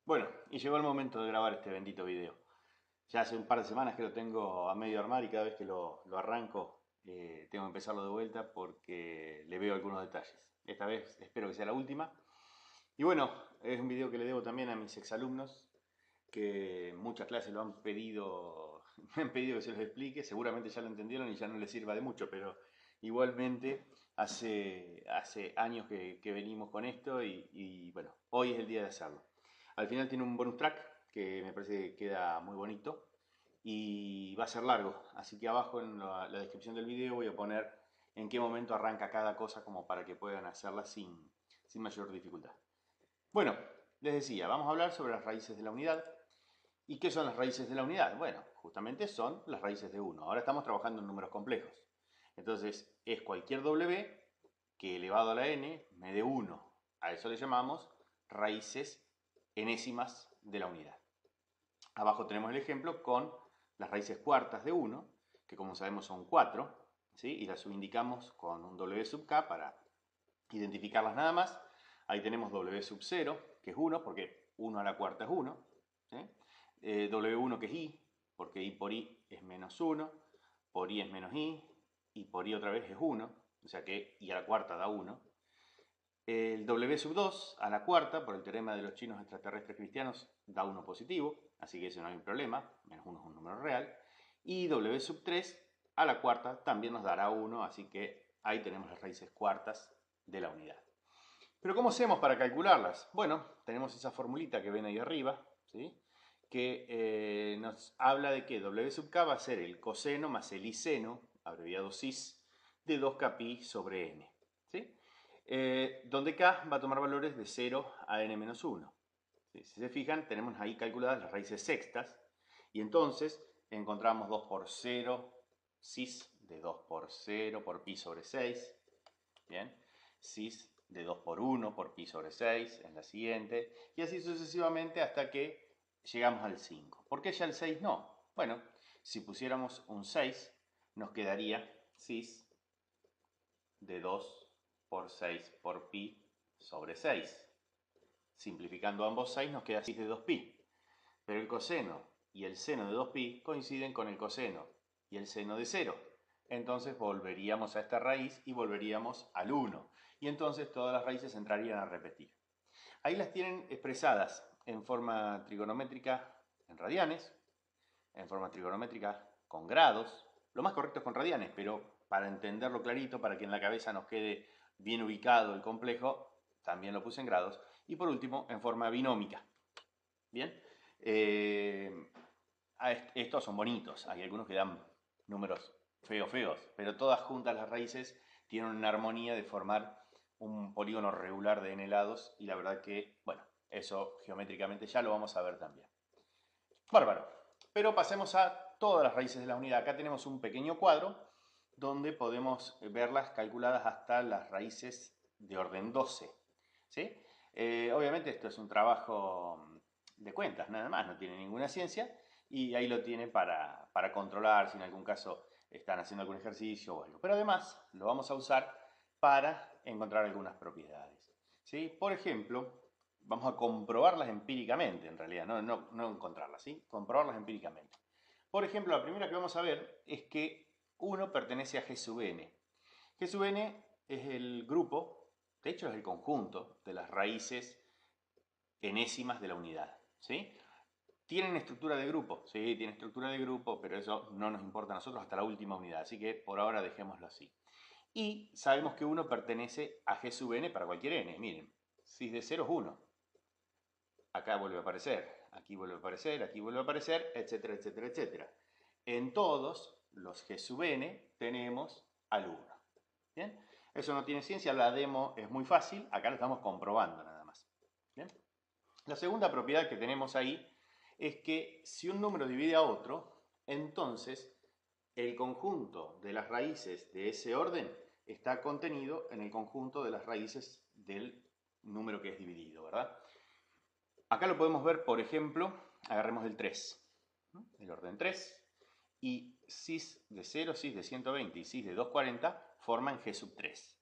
Bueno, y llegó el momento de grabar este bendito video. Ya hace un par de semanas que lo tengo a medio armar y cada vez que lo arranco tengo que empezarlo de vuelta porque le veo algunos detalles. Esta vez espero que sea la última. Y bueno, es un video que le debo también a mis exalumnos que en muchas clases lo han pedido, me han pedido que se los explique. Seguramente ya lo entendieron y ya no les sirva de mucho, pero igualmente hace años que venimos con esto y bueno, hoy es el día de hacerlo. Al final tiene un bonus track que me parece que queda muy bonito y va a ser largo, así que abajo en la descripción del video voy a poner en qué momento arranca cada cosa como para que puedan hacerla sin mayor dificultad. Bueno, les decía, vamos a hablar sobre las raíces de la unidad. ¿Y qué son las raíces de la unidad? Bueno, justamente son las raíces de 1. Ahora estamos trabajando en números complejos. Entonces, es cualquier W que elevado a la n me dé 1. A eso le llamamos raíces enésimas de la unidad. Abajo tenemos el ejemplo con las raíces cuartas de 1, que como sabemos son 4, ¿sí? Y las subindicamos con un W sub k para identificarlas nada más. Ahí tenemos W sub 0, que es 1, porque 1 a la cuarta es 1. ¿Sí? W1 que es I, porque I por I es menos 1, por I es menos I, y por I otra vez es 1, o sea que I a la cuarta da 1. El W sub 2 a la cuarta, por el teorema de los chinos extraterrestres cristianos, da 1 positivo, así que ese no hay un problema, menos 1 es un número real. Y W sub 3 a la cuarta también nos dará 1, así que ahí tenemos las raíces cuartas de la unidad. Pero ¿cómo hacemos para calcularlas? Bueno, tenemos esa formulita que ven ahí arriba, ¿sí? Que nos habla de que W sub k va a ser el coseno más el iseno, abreviado cis, de 2kpi sobre n. ¿Sí? Donde k va a tomar valores de 0 a n-1. ¿Sí? Si se fijan, tenemos ahí calculadas las raíces sextas, y entonces encontramos 2 por 0, cis de 2 por 0 por pi sobre 6, ¿bien? Cis de 2 por 1 por pi sobre 6 en la siguiente, y así sucesivamente hasta que llegamos al 5. ¿Por qué ya el 6 no? Bueno, si pusiéramos un 6, nos quedaría cis de 2 por 6 por pi sobre 6. Simplificando ambos 6 nos queda cis de 2pi. Pero el coseno y el seno de 2pi coinciden con el coseno y el seno de 0. Entonces volveríamos a esta raíz y volveríamos al 1. Y entonces todas las raíces entrarían a repetir. Ahí las tienen expresadas en forma trigonométrica en radianes, en forma trigonométrica con grados. Lo más correcto es con radianes, pero para entenderlo clarito, para que en la cabeza nos quede bien ubicado el complejo, también lo puse en grados. Y por último, en forma binómica. Bien. Estos son bonitos. Hay algunos que dan números feos, pero todas juntas las raíces tienen una armonía de formar un polígono regular de n lados y la verdad que, bueno, eso geométricamente ya lo vamos a ver también. Bárbaro. Pero pasemos a todas las raíces de la unidad. Acá tenemos un pequeño cuadro donde podemos verlas calculadas hasta las raíces de orden 12. ¿Sí? Obviamente esto es un trabajo de cuentas, nada más, no tiene ninguna ciencia y ahí lo tiene para controlar si en algún caso están haciendo algún ejercicio o algo. Pero además lo vamos a usar para encontrar algunas propiedades. ¿Sí? Por ejemplo, vamos a comprobarlas empíricamente, en realidad, no encontrarlas, ¿sí? Comprobarlas empíricamente. Por ejemplo, la primera que vamos a ver es que 1 pertenece a G sub n. G sub n es el grupo, de hecho es el conjunto de las raíces enésimas de la unidad, ¿sí? Tienen estructura de grupo, sí, tiene estructura de grupo, pero eso no nos importa a nosotros hasta la última unidad, así que por ahora dejémoslo así. Y sabemos que 1 pertenece a G sub n para cualquier n, miren, cis de 0 es 1, acá vuelve a aparecer, aquí vuelve a aparecer, aquí vuelve a aparecer, etcétera, etcétera, etcétera. En todos los G sub n tenemos al 1. ¿Bien? Eso no tiene ciencia, la demo es muy fácil, acá lo estamos comprobando nada más. ¿Bien? La segunda propiedad que tenemos ahí es que si un número divide a otro, entonces el conjunto de las raíces de ese orden está contenido en el conjunto de las raíces del número que es dividido, ¿verdad? Acá lo podemos ver, por ejemplo, agarremos el 3, ¿no? El orden 3, y cis de 0, cis de 120 y cis de 240 forman G sub 3.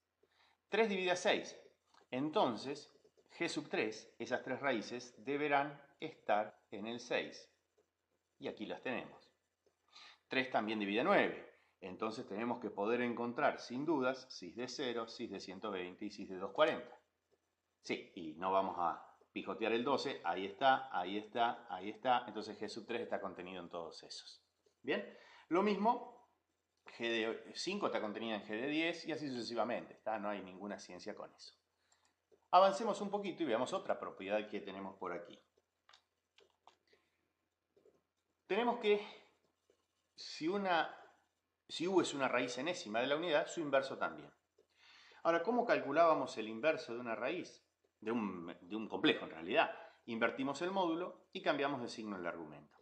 3 divide a 6, entonces g sub 3, esas tres raíces, deberán estar en el 6. Y aquí las tenemos. 3 también divide 9. Entonces tenemos que poder encontrar, sin dudas, cis de 0, cis de 120 y cis de 240. Sí, y no vamos a pijotear el 12. Ahí está, ahí está, ahí está. Entonces g sub 3 está contenido en todos esos. Bien, lo mismo, g de 5 está contenida en g de 10 y así sucesivamente. No hay ninguna ciencia con eso. Avancemos un poquito y veamos otra propiedad que tenemos por aquí. Tenemos que, si U es una raíz enésima de la unidad, su inverso también. Ahora, ¿cómo calculábamos el inverso de una raíz? De un complejo, en realidad. Invertimos el módulo y cambiamos de signo el argumento.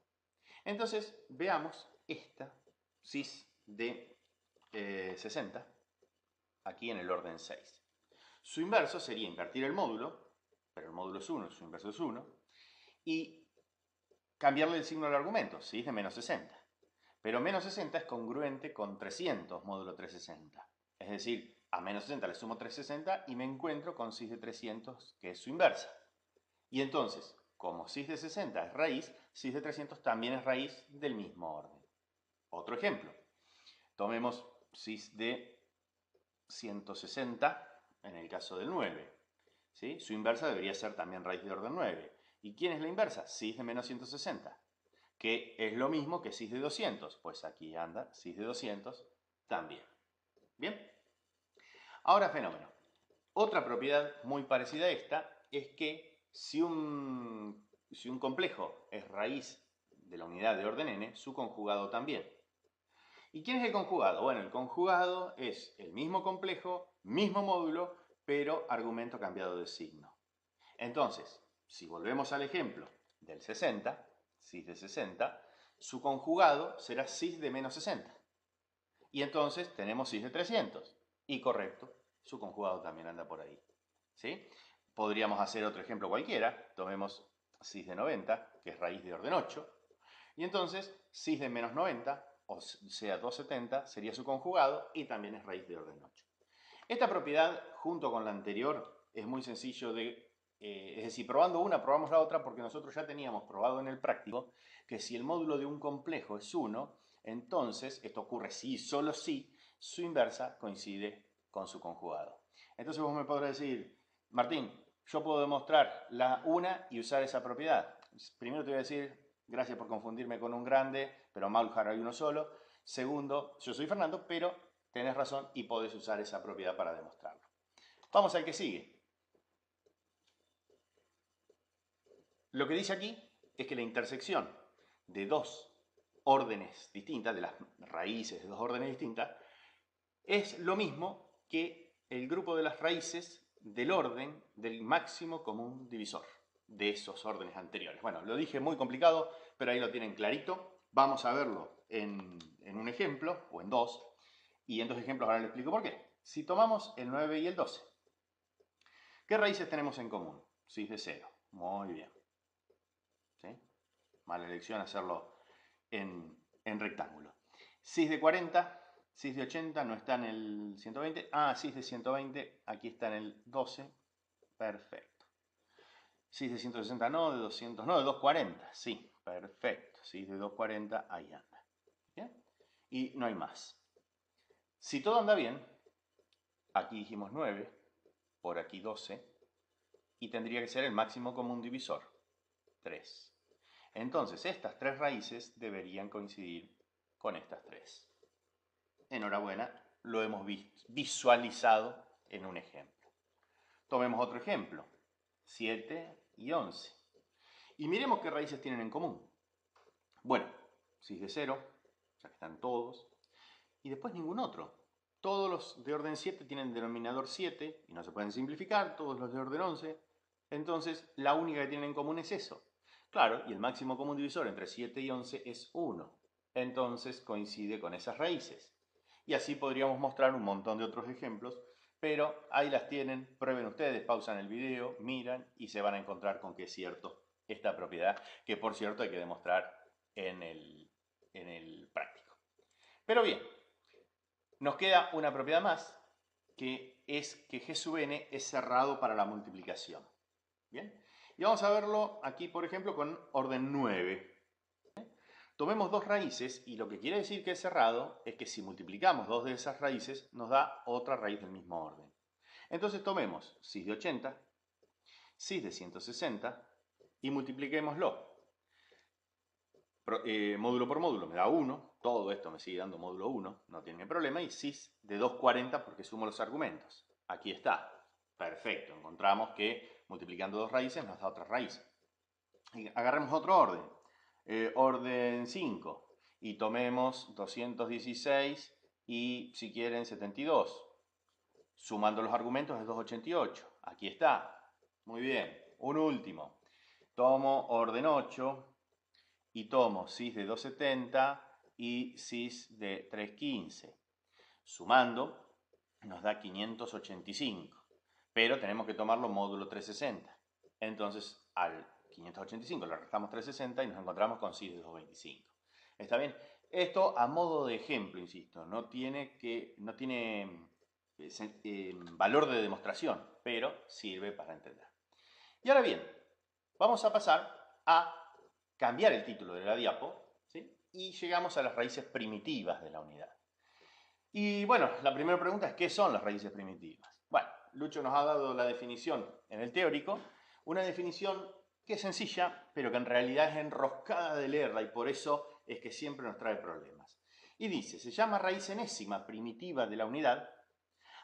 Entonces, veamos esta cis de 60, aquí en el orden 6. Su inverso sería invertir el módulo, pero el módulo es 1, su inverso es 1, y cambiarle el signo al argumento, cis de menos 60. Pero menos 60 es congruente con 300 módulo 360. Es decir, a menos 60 le sumo 360 y me encuentro con cis de 300, que es su inversa. Y entonces, como cis de 60 es raíz, cis de 300 también es raíz del mismo orden. Otro ejemplo. Tomemos cis de 160 en el caso del 9. ¿Sí? Su inversa debería ser también raíz de orden 9. ¿Y quién es la inversa? Cis de menos 160. Que es lo mismo que cis de 200. Pues aquí anda cis de 200 también. ¿Bien? Ahora fenómeno. Otra propiedad muy parecida a esta es que si un complejo es raíz de la unidad de orden n, su conjugado también. ¿Y quién es el conjugado? Bueno, el conjugado es el mismo complejo, mismo módulo, pero argumento cambiado de signo. Entonces, si volvemos al ejemplo del 60, cis de 60, su conjugado será cis de menos 60. Y entonces tenemos cis de 300. Y correcto, su conjugado también anda por ahí. ¿Sí? Podríamos hacer otro ejemplo cualquiera. Tomemos cis de 90, que es raíz de orden 8. Y entonces cis de menos 90, o sea 270, sería su conjugado y también es raíz de orden 8. Esta propiedad, junto con la anterior, es muy sencillo de... es decir, probando una, probamos la otra porque nosotros ya teníamos probado en el práctico que si el módulo de un complejo es 1, entonces, esto ocurre si y solo si, su inversa coincide con su conjugado. Entonces vos me podrás decir, Martín, yo puedo demostrar la una y usar esa propiedad. Primero te voy a decir, gracias por confundirme con un grande, pero Maulhar hay uno solo. Segundo, yo soy Fernando, pero tenés razón y podés usar esa propiedad para demostrarlo. Vamos al que sigue. Lo que dice aquí es que la intersección de dos órdenes distintas, de las raíces de dos órdenes distintas, es lo mismo que el grupo de las raíces del orden del máximo común divisor de esos órdenes anteriores. Bueno, lo dije muy complicado, pero ahí lo tienen clarito. Vamos a verlo en un ejemplo, o en dos, y en dos ejemplos ahora les explico por qué. Si tomamos el 9 y el 12, ¿qué raíces tenemos en común? Cis de 0. Muy bien. ¿Sí? Mala elección hacerlo en rectángulo. Cis de 40, cis de 80 no está en el 120. Ah, cis de 120, aquí está en el 12. Perfecto. Cis de 160 no, de 200 no, de 240. Sí, perfecto. Cis de 240, ahí anda. ¿Bien? Y no hay más. Si todo anda bien, aquí dijimos 9, por aquí 12, y tendría que ser el máximo común divisor, 3. Entonces, estas tres raíces deberían coincidir con estas tres. Enhorabuena, lo hemos visualizado en un ejemplo. Tomemos otro ejemplo, 7 y 11. Y miremos qué raíces tienen en común. Bueno, cis de 0, ya que están todos, y después ningún otro. Todos los de orden 7 tienen denominador 7 y no se pueden simplificar, todos los de orden 11. Entonces, la única que tienen en común es eso. Claro, y el máximo común divisor entre 7 y 11 es 1. Entonces coincide con esas raíces. Y así podríamos mostrar un montón de otros ejemplos, pero ahí las tienen, prueben ustedes, pausan el video, miran y se van a encontrar con que es cierto esta propiedad, que por cierto hay que demostrar en el práctico. Pero bien, nos queda una propiedad más, que es que G sub n es cerrado para la multiplicación. Bien. Y vamos a verlo aquí, por ejemplo, con orden 9. Tomemos dos raíces y lo que quiere decir que es cerrado es que si multiplicamos dos de esas raíces nos da otra raíz del mismo orden. Entonces tomemos cis de 80, cis de 160 y multipliquémoslo. Módulo por módulo me da 1, todo esto me sigue dando módulo 1, no tiene problema, y cis de 240 porque sumo los argumentos. Aquí está, perfecto, encontramos que multiplicando dos raíces nos da otra raíz. Y agarremos otro orden, orden 5, y tomemos 216 y si quieren 72. Sumando los argumentos es 288, aquí está, muy bien. Un último, tomo orden 8 y tomo cis de 270 y cis de 315. Sumando nos da 585, pero tenemos que tomarlo módulo 360. Entonces al 585 le restamos 360 y nos encontramos con cis de 225. ¿Está bien? Esto a modo de ejemplo, insisto, no tiene valor de demostración, pero sirve para entender. Y ahora bien, vamos a pasar a cambiar el título de la diapo, ¿sí? Y llegamos a las raíces primitivas de la unidad. Y bueno, la primera pregunta es ¿qué son las raíces primitivas? Bueno, Lucho nos ha dado la definición en el teórico, una definición que es sencilla, pero que en realidad es enroscada de leerla y por eso es que siempre nos trae problemas. Y dice, se llama raíz enésima primitiva de la unidad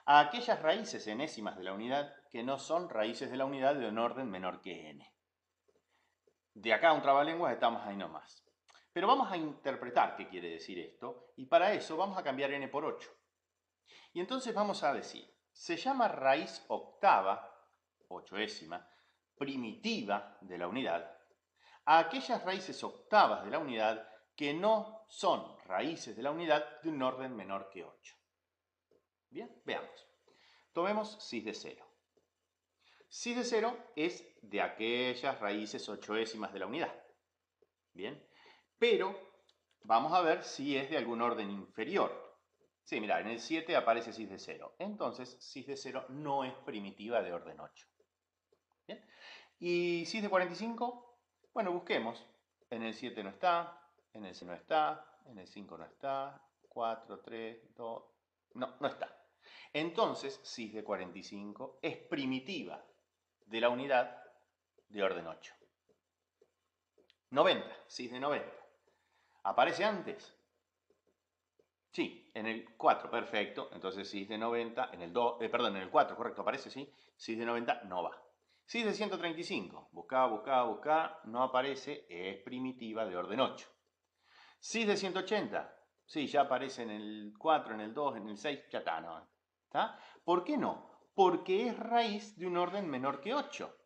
a aquellas raíces enésimas de la unidad que no son raíces de la unidad de un orden menor que n. De acá a un trabalenguas estamos ahí nomás. Pero vamos a interpretar qué quiere decir esto y para eso vamos a cambiar n por 8. Y entonces vamos a decir, se llama raíz octava, ochoésima, primitiva de la unidad, a aquellas raíces octavas de la unidad que no son raíces de la unidad de un orden menor que 8. Bien, veamos. Tomemos cis de 0. Cis de 0 es de aquellas raíces ochoésimas de la unidad. Bien, pero vamos a ver si es de algún orden inferior. Sí, mira, en el 7 aparece cis de 0. Entonces, cis de 0 no es primitiva de orden 8. ¿Bien? ¿Y cis de 45? Bueno, busquemos. En el 7 no está, en el 6 no está, en el 5 no está, 4, 3, 2... No está. Entonces, cis de 45 es primitiva de la unidad de orden 8. 90, cis de 90. ¿Aparece antes? Sí, en el 4, perfecto. Entonces cis de 90, en el 2, perdón, en el 4, correcto, aparece, sí. Cis de 90 no va. Cis de 135, buscá, no aparece, es primitiva de orden 8. Cis de 180, sí, ya aparece en el 4, en el 2, en el 6, ya está, no. ¿Está? ¿Por qué no? Porque es raíz de un orden menor que 8.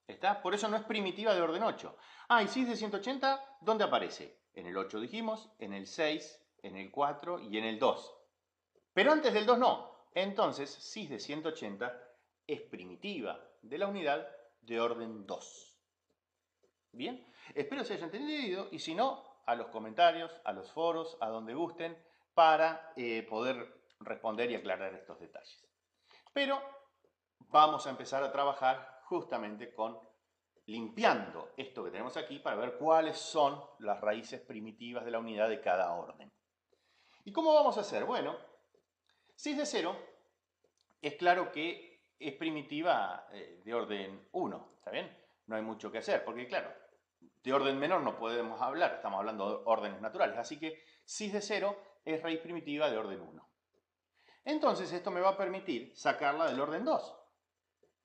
¿Está? Por eso no es primitiva de orden 8. Ah, y cis de 180, ¿dónde aparece? En el 8 dijimos, en el 6, en el 4 y en el 2. Pero antes del 2 no. Entonces, cis de 180 es primitiva de la unidad de orden 2. Bien, espero se haya entendido y si no, a los comentarios, a los foros, a donde gusten, para poder responder y aclarar estos detalles. Pero vamos a empezar a trabajar justamente con limpiando esto que tenemos aquí para ver cuáles son las raíces primitivas de la unidad de cada orden. ¿Y cómo vamos a hacer? Bueno, cis de 0 es claro que es primitiva de orden 1, ¿está bien? No hay mucho que hacer, porque claro, de orden menor no podemos hablar, estamos hablando de órdenes naturales, así que cis de 0 es raíz primitiva de orden 1. Entonces esto me va a permitir sacarla del orden 2,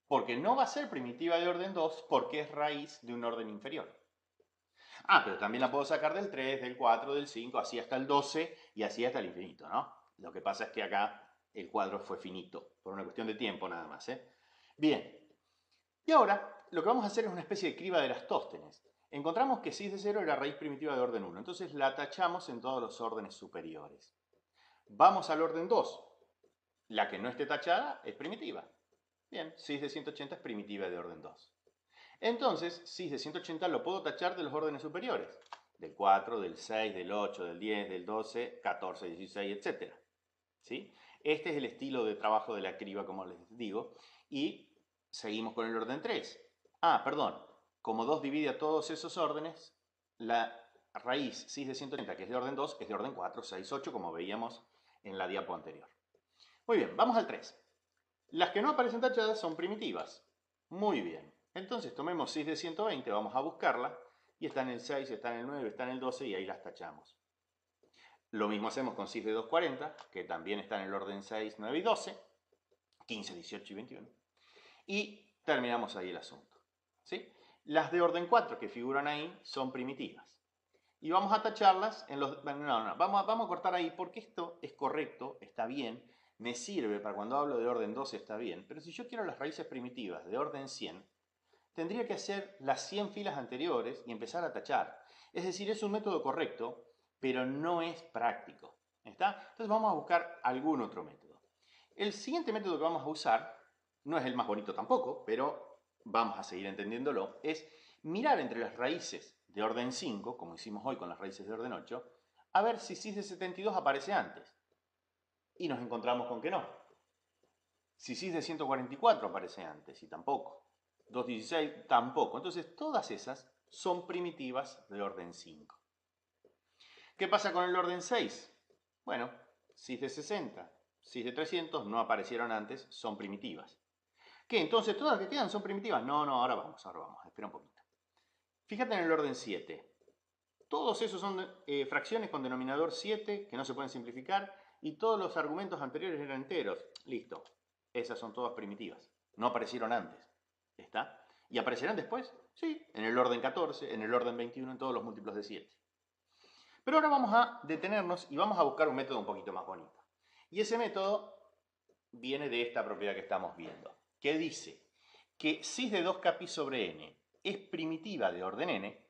porque no va a ser primitiva de orden 2 porque es raíz de un orden inferior. Ah, pero también la puedo sacar del 3, del 4, del 5, así hasta el 12 y así hasta el infinito, ¿no? Lo que pasa es que acá el cuadro fue finito, por una cuestión de tiempo nada más, ¿eh? Bien, y ahora lo que vamos a hacer es una especie de criba de Eratosthenes. Encontramos que cis de 0 era raíz primitiva de orden 1, entonces la tachamos en todos los órdenes superiores. Vamos al orden 2. La que no esté tachada es primitiva. Bien, cis de 180 es primitiva de orden 2. Entonces, cis de 180 lo puedo tachar de los órdenes superiores. Del 4, del 6, del 8, del 10, del 12, 14, 16, etc. ¿Sí? Este es el estilo de trabajo de la criba, como les digo. Y Seguimos con el orden 3. Ah, perdón. Como 2 divide a todos esos órdenes, la raíz 6 de 130, que es de orden 2, es de orden 4, 6, 8, como veíamos en la diapo anterior. Muy bien, vamos al 3. Las que no aparecen tachadas son primitivas. Muy bien. Entonces tomemos 6 de 120, vamos a buscarla, y está en el 6, está en el 9, está en el 12, y ahí las tachamos. Lo mismo hacemos con 6 de 240, que también está en el orden 6, 9 y 12, 15, 18 y 21. Y terminamos ahí el asunto. ¿Sí? Las de orden 4 que figuran ahí son primitivas. Y vamos a tacharlas en los... No, vamos a cortar ahí porque esto es correcto, está bien, me sirve para cuando hablo de orden 12 está bien, pero si yo quiero las raíces primitivas de orden 100, tendría que hacer las 100 filas anteriores y empezar a tachar. Es decir, es un método correcto, pero no es práctico. ¿Está? Entonces vamos a buscar algún otro método. El siguiente método que vamos a usar, no es el más bonito tampoco, pero vamos a seguir entendiéndolo, es mirar entre las raíces de orden 5, como hicimos hoy con las raíces de orden 8, a ver si 6 de 72 aparece antes. Y nos encontramos con que no. Si 6 de 144 aparece antes, y tampoco. 216 tampoco. Entonces todas esas son primitivas de orden 5. ¿Qué pasa con el orden 6? Bueno, 6 de 60, 6 de 300 no aparecieron antes, son primitivas. ¿Qué? Entonces todas las que quedan son primitivas. No, ahora vamos, espera un poquito. Fíjate en el orden 7. Todos esos son fracciones con denominador 7 que no se pueden simplificar y todos los argumentos anteriores eran enteros. Listo. Esas son todas primitivas. No aparecieron antes. ¿Está? ¿Y aparecerán después? Sí, en el orden 14, en el orden 21, en todos los múltiplos de 7. Pero ahora vamos a detenernos y vamos a buscar un método un poquito más bonito. Y ese método viene de esta propiedad que estamos viendo, que dice que cis de 2 capi sobre n es primitiva de orden n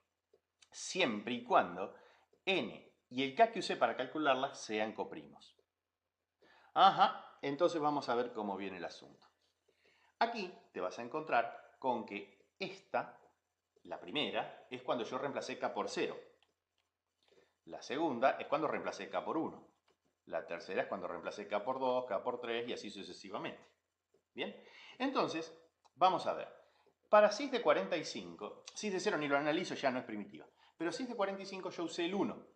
siempre y cuando n y el k que usé para calcularla sean coprimos. Ajá, entonces vamos a ver cómo viene el asunto. Aquí te vas a encontrar con que esta, la primera, es cuando yo reemplacé k por 0. La segunda es cuando reemplacé k por 1. La tercera es cuando reemplacé k por 2, k por 3 y así sucesivamente. ¿Bien? Entonces, vamos a ver. Para cis de 45, cis de 0 ni lo analizo, ya no es primitiva. Pero cis de 45 yo usé el 1.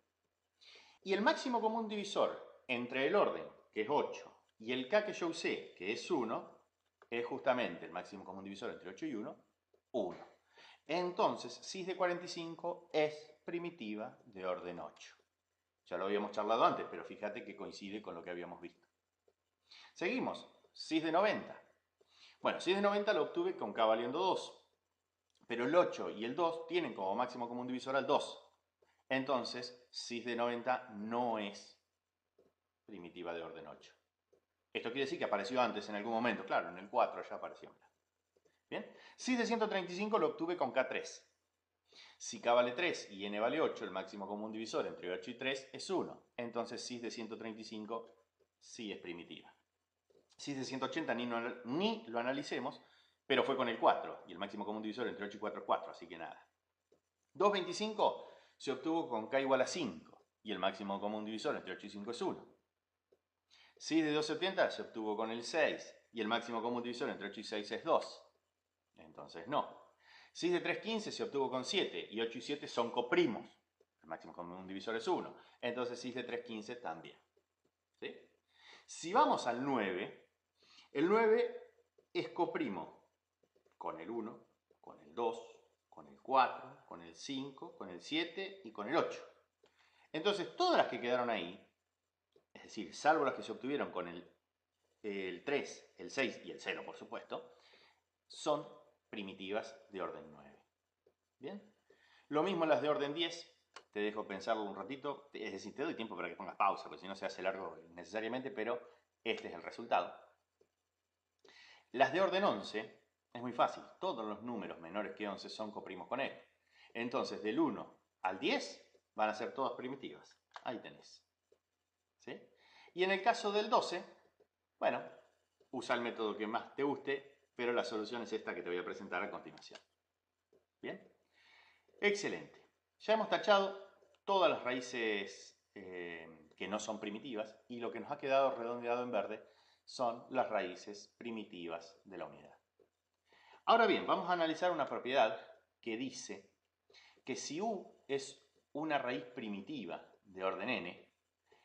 Y el máximo común divisor entre el orden, que es 8, y el k que yo usé, que es 1, es justamente el máximo común divisor entre 8 y 1, 1. Entonces, cis de 45 es primitiva de orden 8. Ya lo habíamos charlado antes, pero fíjate que coincide con lo que habíamos visto. Seguimos, cis de 90. Bueno, cis de 90 lo obtuve con k valiendo 2. Pero el 8 y el 2 tienen como máximo común divisor al 2. Entonces, cis de 90 no es primitiva de orden 8. Esto quiere decir que apareció antes en algún momento. Claro, en el 4 ya apareció. Bien, cis de 135 lo obtuve con k3. Si k vale 3 y n vale 8, el máximo común divisor entre 8 y 3 es 1. Entonces cis de 135 sí es primitiva. Cis de 180 ni lo analicemos, pero fue con el 4 y el máximo común divisor entre 8 y 4 es 4, así que nada. 225 se obtuvo con k igual a 5 y el máximo común divisor entre 8 y 5 es 1. Cis de 270 se obtuvo con el 6 y el máximo común divisor entre 8 y 6 es 2. Entonces no. Cis de 315 se obtuvo con 7 y 8 y 7 son coprimos. El máximo común divisor es 1. Entonces cis de 315 también. ¿Sí? Si vamos al 9, el 9 es coprimo con el 1, con el 2, con el 4, con el 5, con el 7 y con el 8. Entonces todas las que quedaron ahí, es decir, salvo las que se obtuvieron con el 3, el 6 y el 0, por supuesto, son primitivas de orden 9. ¿Bien? Lo mismo las de orden 10. Te dejo pensarlo un ratito. Es decir, te doy tiempo para que pongas pausa, porque si no se hace largo necesariamente, pero este es el resultado. Las de orden 11 es muy fácil. Todos los números menores que 11 son coprimos con él. Entonces, del 1 al 10 van a ser todas primitivas. Ahí tenés. ¿Sí? Y en el caso del 12, bueno, usa el método que más te guste, pero la solución es esta que te voy a presentar a continuación. ¿Bien? Excelente. Ya hemos tachado todas las raíces que no son primitivas y lo que nos ha quedado redondeado en verde son las raíces primitivas de la unidad. Ahora bien, vamos a analizar una propiedad que dice que si u es una raíz primitiva de orden n,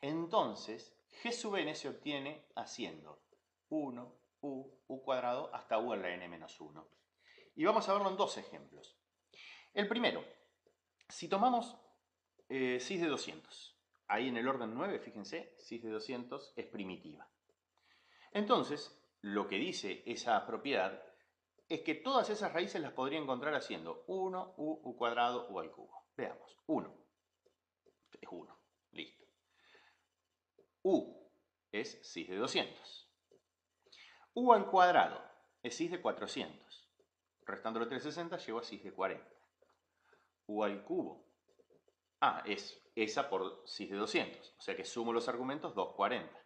entonces g sub n se obtiene haciendo 1, u cuadrado hasta u a la n menos 1. Y vamos a verlo en dos ejemplos. El primero, si tomamos cis de 200, ahí en el orden 9, fíjense, cis de 200 es primitiva. Entonces, lo que dice esa propiedad es que todas esas raíces las podría encontrar haciendo 1, u cuadrado, u al cubo. Veamos, 1 es 1, listo. U es cis de 200. U al cuadrado es cis de 400. Restándole 360 llego a cis de 40. U al cubo. Es esa por cis de 200. O sea que sumo los argumentos, 240.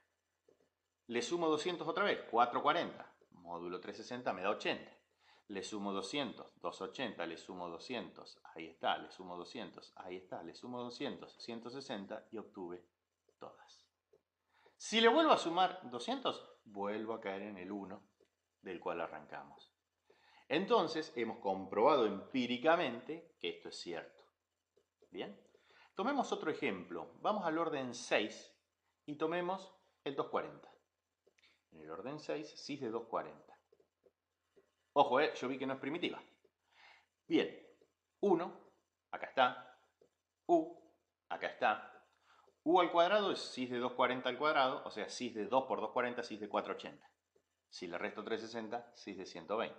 Le sumo 200 otra vez, 440. Módulo 360 me da 80. Le sumo 200, 280, le sumo 200, ahí está, le sumo 200, ahí está, le sumo 200, 160 y obtuve todas. Si le vuelvo a sumar 200, vuelvo a caer en el 1 del cual arrancamos. Entonces, hemos comprobado empíricamente que esto es cierto. ¿Bien? Tomemos otro ejemplo. Vamos al orden 6 y tomemos el 240. En el orden 6, cis de 240. Ojo, yo vi que no es primitiva. Bien, 1, acá está. U, acá está. U al cuadrado es cis de 240 al cuadrado, o sea, cis de 2 por 240, cis de 480. Si le resto 360, cis de 120.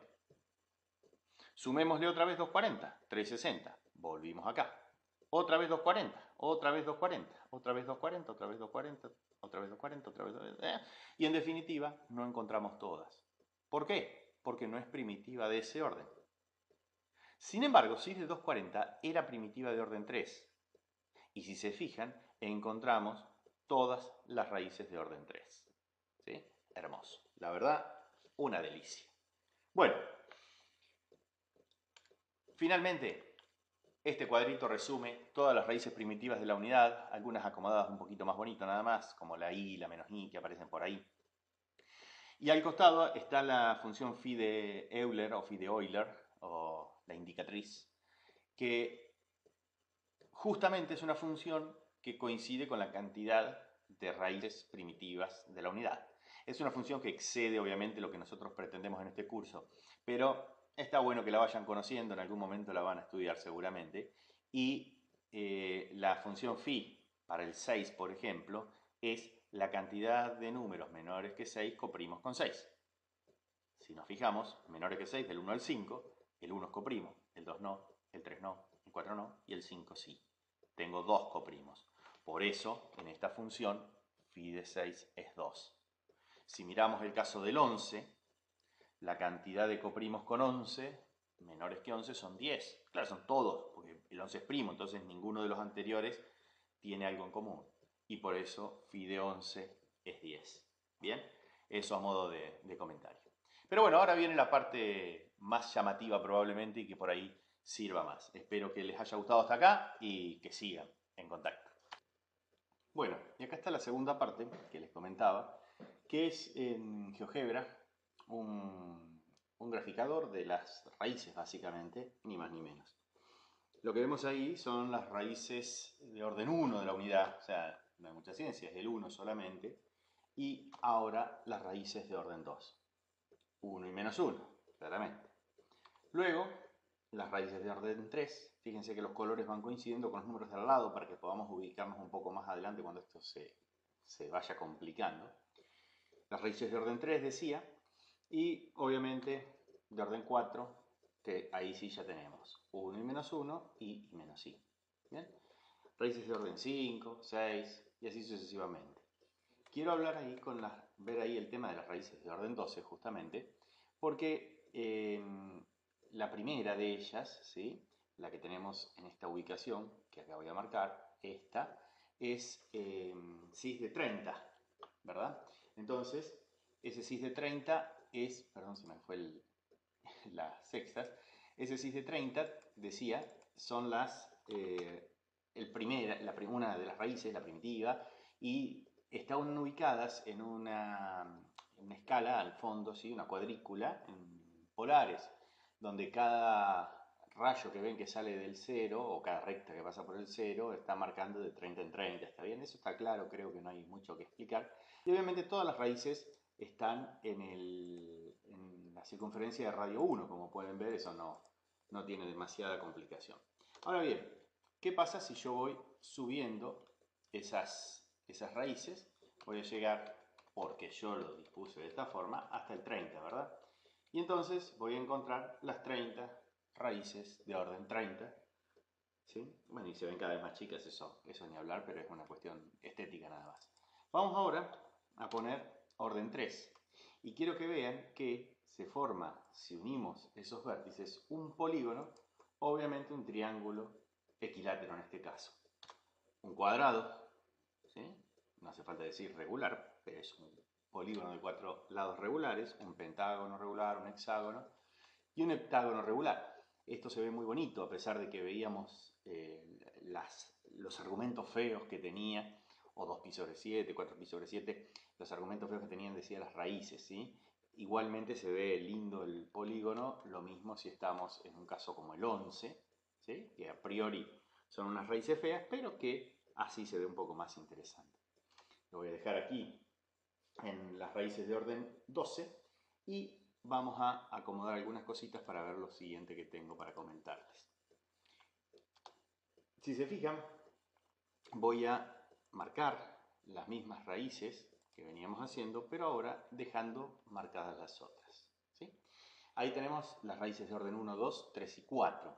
Sumémosle otra vez 240, 360. Volvimos acá. Otra vez 240, otra vez 240, otra vez 240, otra vez 240, otra vez 240, otra vez 240. Y en definitiva, no encontramos todas. ¿Por qué? Porque no es primitiva de ese orden. Sin embargo, cis de 240 era primitiva de orden 3. Y si se fijan, encontramos todas las raíces de orden 3. ¿Sí? Hermoso. La verdad, una delicia. Bueno, finalmente, este cuadrito resume todas las raíces primitivas de la unidad, algunas acomodadas un poquito más bonito nada más, como la i, la menos i que aparecen por ahí. Y al costado está la función phi de Euler o phi de Euler, o la indicatriz, que justamente es una función que coincide con la cantidad de raíces primitivas de la unidad. Es una función que excede obviamente lo que nosotros pretendemos en este curso, pero está bueno que la vayan conociendo, en algún momento la van a estudiar seguramente. Y la función phi para el 6, por ejemplo, es la cantidad de números menores que 6 coprimos con 6. Si nos fijamos, menores que 6 del 1 al 5, el 1 es coprimo, el 2 no, el 3 no, el 4 no y el 5 sí. Tengo 2 coprimos. Por eso, en esta función, phi de 6 es 2. Si miramos el caso del 11, la cantidad de coprimos con 11, menores que 11, son 10. Claro, son todos, porque el 11 es primo, entonces ninguno de los anteriores tiene algo en común. Y por eso phi de 11 es 10. ¿Bien? Eso a modo de comentario. Pero bueno, ahora viene la parte más llamativa probablemente y que por ahí sirva más. Espero que les haya gustado hasta acá y que sigan en contacto. Bueno, y acá está la segunda parte que les comentaba, que es en GeoGebra un graficador de las raíces básicamente, ni más ni menos. Lo que vemos ahí son las raíces de orden 1 de la unidad, o sea, no hay mucha ciencia, es el 1 solamente, y ahora las raíces de orden 2. 1 y menos 1, claramente. Luego, las raíces de orden 3, fíjense que los colores van coincidiendo con los números de al lado para que podamos ubicarnos un poco más adelante cuando esto se vaya complicando. Las raíces de orden 3 decía, y obviamente de orden 4, que ahí sí ya tenemos 1 y menos 1 y menos i. ¿Bien? Raíces de orden 5, 6 y así sucesivamente. Quiero hablar ahí ver ahí el tema de las raíces de orden 12 justamente, porque la primera de ellas, ¿sí? La que tenemos en esta ubicación, que acá voy a marcar, esta, es cis de 30, ¿verdad? Entonces, ese cis de 30 es, perdón, se me fue las sextas, ese cis de 30, decía, son una de las raíces, la primitiva, y están ubicadas en una escala al fondo, ¿sí? Una cuadrícula en polares. donde cada rayo que ven que sale del 0 o cada recta que pasa por el 0 está marcando de 30 en 30, ¿está bien? Eso está claro, creo que no hay mucho que explicar. Y obviamente todas las raíces están en la circunferencia de radio 1, como pueden ver, eso no tiene demasiada complicación. Ahora bien, ¿qué pasa si yo voy subiendo esas raíces? Voy a llegar, porque yo lo dispuse de esta forma, hasta el 30, ¿verdad? Y entonces voy a encontrar las 30 raíces de orden 30. ¿Sí? Bueno, y se ven cada vez más chicas, eso ni hablar, pero es una cuestión estética nada más. Vamos ahora a poner orden 3. Y quiero que vean que se forma, si unimos esos vértices, un polígono, obviamente un triángulo equilátero en este caso. Un cuadrado, ¿sí? No hace falta decir regular, pero es un polígono de 4 lados regulares, un pentágono regular, un hexágono y un heptágono regular. Esto se ve muy bonito, a pesar de que veíamos los argumentos feos que tenía, o 2 pi sobre 7, 4 pi sobre 7, los argumentos feos que tenían, decía, las raíces, ¿sí? Igualmente se ve lindo el polígono, lo mismo si estamos en un caso como el 11, ¿sí? Que a priori son unas raíces feas, pero que así se ve un poco más interesante. Lo voy a dejar aquí en las raíces de orden 12 y vamos a acomodar algunas cositas para ver lo siguiente que tengo para comentarles. Si se fijan, voy a marcar las mismas raíces que veníamos haciendo, pero ahora dejando marcadas las otras, ¿sí? Ahí tenemos las raíces de orden 1, 2, 3 y 4.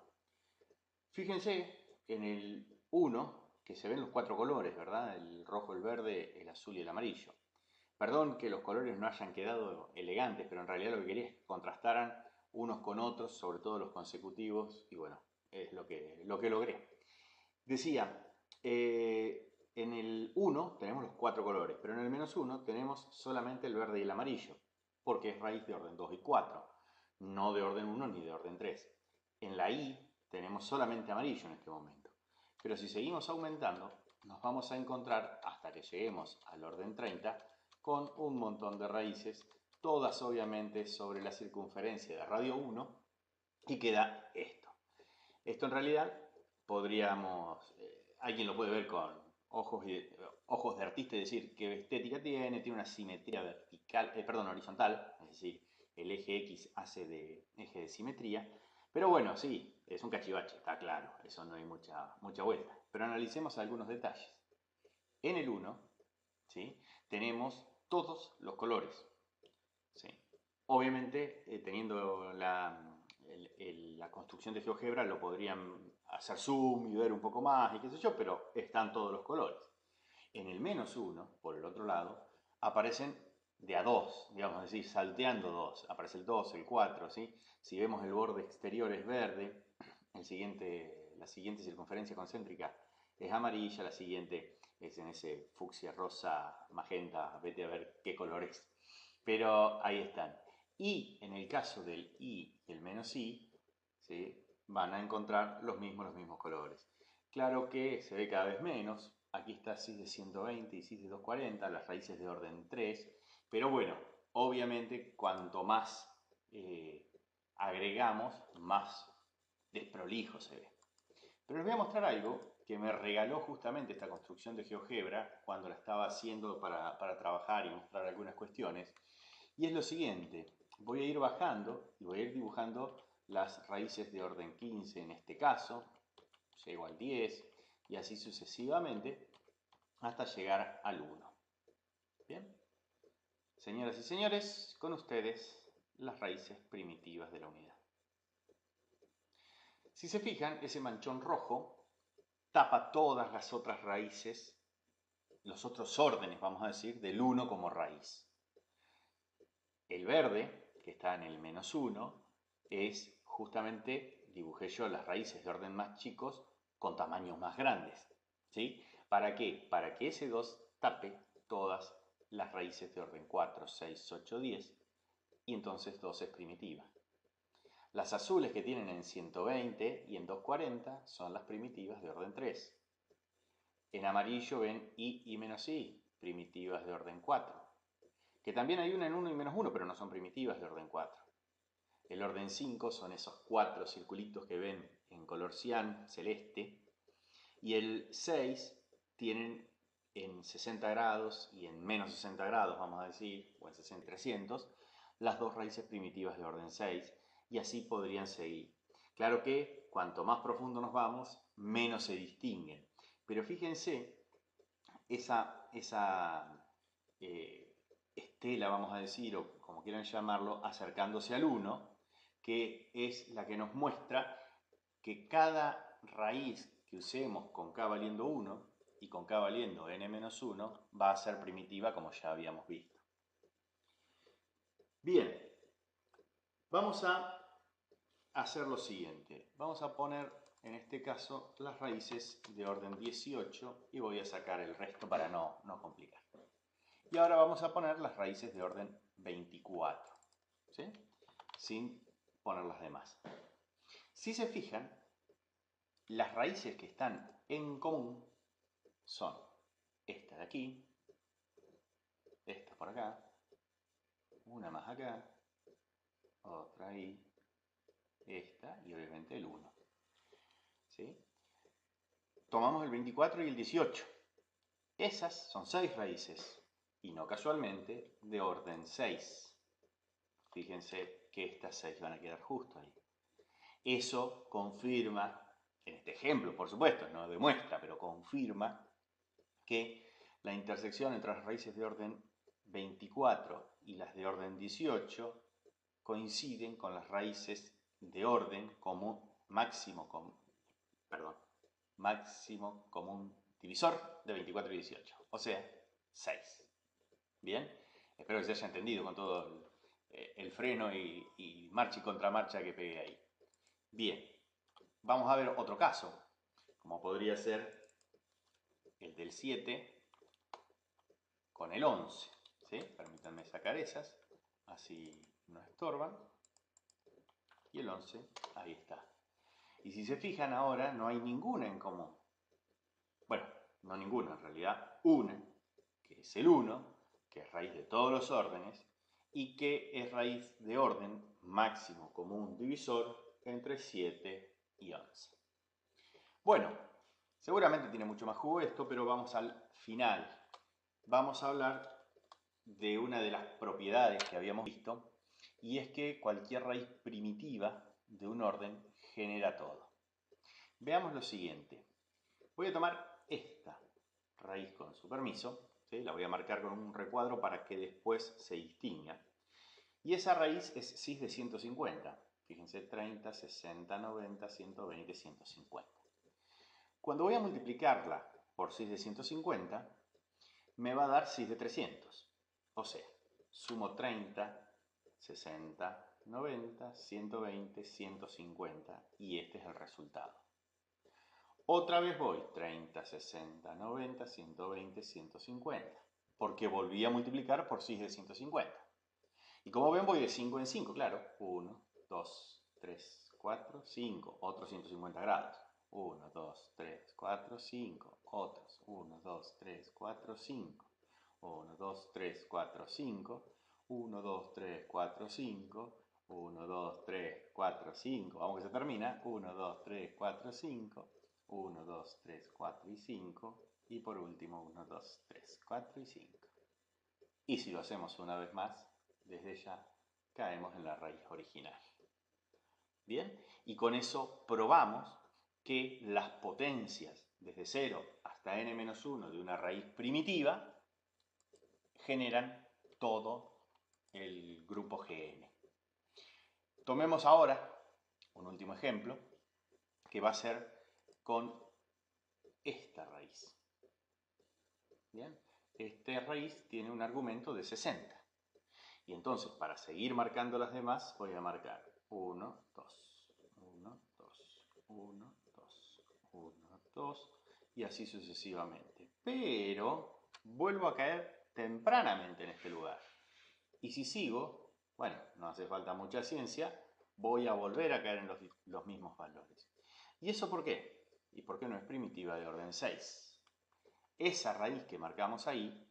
Fíjense en el 1 que se ven los 4 colores, ¿verdad? El rojo, el verde, el azul y el amarillo. Perdón que los colores no hayan quedado elegantes, pero en realidad lo que quería es que contrastaran unos con otros, sobre todo los consecutivos, y bueno, es lo que logré. Decía, en el 1 tenemos los 4 colores, pero en el menos 1 tenemos solamente el verde y el amarillo, porque es raíz de orden 2 y 4, no de orden 1 ni de orden 3. En la I tenemos solamente amarillo en este momento, pero si seguimos aumentando, nos vamos a encontrar, hasta que lleguemos al orden 30, con un montón de raíces, todas obviamente sobre la circunferencia de radio 1, y queda esto. Esto en realidad podríamos, alguien lo puede ver con ojos de artista y decir qué estética tiene una simetría vertical, horizontal, es decir, el eje X hace de eje de simetría, pero bueno, sí, es un cachivache, está claro, eso no hay mucha vuelta. Pero analicemos algunos detalles. En el 1, ¿sí? Tenemos todos los colores, ¿sí? Obviamente, teniendo la construcción de GeoGebra, lo podrían hacer zoom y ver un poco más y qué sé yo, pero están todos los colores. En el menos 1, por el otro lado, aparecen de a 2, digamos, es decir, salteando 2. Aparece el 2, el 4, ¿sí? Si vemos el borde exterior es verde, la siguiente circunferencia concéntrica es amarilla, la siguiente es en ese fucsia, rosa, magenta, vete a ver qué color es. Pero ahí están. Y en el caso del I y el menos I, ¿sí? Van a encontrar los mismos colores. Claro que se ve cada vez menos. Aquí está cis de 120 y cis de 240, las raíces de orden 3. Pero bueno, obviamente cuanto más agregamos, más desprolijo se ve. Pero les voy a mostrar algo que me regaló justamente esta construcción de GeoGebra cuando la estaba haciendo para trabajar y mostrar algunas cuestiones. Y es lo siguiente, voy a ir bajando y voy a ir dibujando las raíces de orden 15 en este caso, llego al 10 y así sucesivamente hasta llegar al 1. Bien, señoras y señores, con ustedes las raíces primitivas de la unidad. Si se fijan, ese manchón rojo tapa todas las otras raíces, los otros órdenes, vamos a decir, del 1 como raíz. El verde, que está en el menos 1, es justamente, dibujé yo las raíces de orden más chicos con tamaños más grandes. ¿Sí? ¿Para qué? Para que ese 2 tape todas las raíces de orden 4, 6, 8, 10 y entonces 2 es primitiva. Las azules que tienen en 120 y en 240 son las primitivas de orden 3. En amarillo ven I y menos I, primitivas de orden 4. Que también hay una en 1 y menos 1, pero no son primitivas de orden 4. El orden 5 son esos 4 circulitos que ven en color cian, celeste. Y el 6 tienen en 60 grados y en menos 60 grados, vamos a decir, o en 60 300, las dos raíces primitivas de orden 6, y así podrían seguir. Claro que cuanto más profundo nos vamos, menos se distinguen. Pero fíjense, esa estela, vamos a decir, o como quieran llamarlo, acercándose al 1, que es la que nos muestra que cada raíz que usemos con k valiendo 1 y con k valiendo n-1 va a ser primitiva, como ya habíamos visto. Bien, vamos a hacer lo siguiente. Vamos a poner, en este caso, las raíces de orden 18 y voy a sacar el resto para no complicar. Y ahora vamos a poner las raíces de orden 24, ¿sí? Sin poner las demás. Si se fijan, las raíces que están en común son esta de aquí, esta por acá, una más acá, otra ahí, esta y obviamente el 1. ¿Sí? Tomamos el 24 y el 18. Esas son 6 raíces y no casualmente de orden 6. Fíjense que estas 6 van a quedar justo ahí. Eso confirma, en este ejemplo por supuesto, no demuestra, pero confirma que la intersección entre las raíces de orden 24 y las de orden 18 coinciden con las raíces de orden común máximo común divisor de 24 y 18, o sea, 6. Bien, espero que se haya entendido con todo el freno y marcha y contramarcha que pegué ahí. Bien, vamos a ver otro caso, como podría ser el del 7 con el 11. ¿Sí? Permítanme sacar esas, así no estorban. Y el 11, ahí está. Y si se fijan ahora, no hay ninguna en común. Bueno, no ninguna, en realidad una, que es el 1, que es raíz de todos los órdenes, y que es raíz de orden máximo común divisor entre 7 y 11. Bueno, seguramente tiene mucho más jugo esto, pero vamos al final. Vamos a hablar de una de las propiedades que habíamos visto, y es que cualquier raíz primitiva de un orden genera todo. Veamos lo siguiente. Voy a tomar esta raíz con su permiso, ¿sí? La voy a marcar con un recuadro para que después se distinga. Y esa raíz es cis de 150. Fíjense, 30, 60, 90, 120, 150. Cuando voy a multiplicarla por cis de 150, me va a dar cis de 300. O sea, sumo 30, 60, 90, 120, 150 y este es el resultado. Otra vez voy 30, 60, 90, 120, 150, porque volví a multiplicar por cis de 150. Y como ven voy de 5 en 5, claro. 1, 2, 3, 4, 5, otros 150 grados. 1, 2, 3, 4, 5, otros. 1, 2, 3, 4, 5. 1, 2, 3, 4, 5. 1, 2, 3, 4, 5. 1, 2, 3, 4, 5. Vamos que se termina. 1, 2, 3, 4, 5. 1, 2, 3, 4 y 5. Y por último 1, 2, 3, 4 y 5. Y si lo hacemos una vez más, desde ya caemos en la raíz original. Bien, y con eso probamos que las potencias desde 0 hasta n-1 de una raíz primitiva generan todo el grupo Gn. Tomemos ahora un último ejemplo que va a ser con esta raíz. Bien, esta raíz tiene un argumento de 60. Y entonces, para seguir marcando las demás, voy a marcar 1, 2, 1, 2, 1, 2, 1, 2, y así sucesivamente. Pero vuelvo a caer tempranamente en este lugar. Y si sigo, bueno, no hace falta mucha ciencia, voy a volver a caer en los mismos valores. ¿Y eso por qué? ¿Y por qué no es primitiva de orden 6? Esa raíz que marcamos ahí,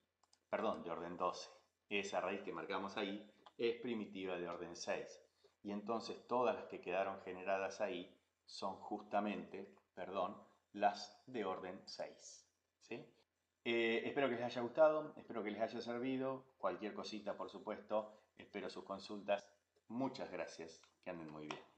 perdón, de orden 12. Esa raíz que marcamos ahí es primitiva de orden 6. y entonces todas las que quedaron generadas ahí son justamente, perdón, las de orden 6. ¿Sí? Espero que les haya gustado, espero que les haya servido. Cualquier cosita, por supuesto, espero sus consultas. Muchas gracias, que anden muy bien.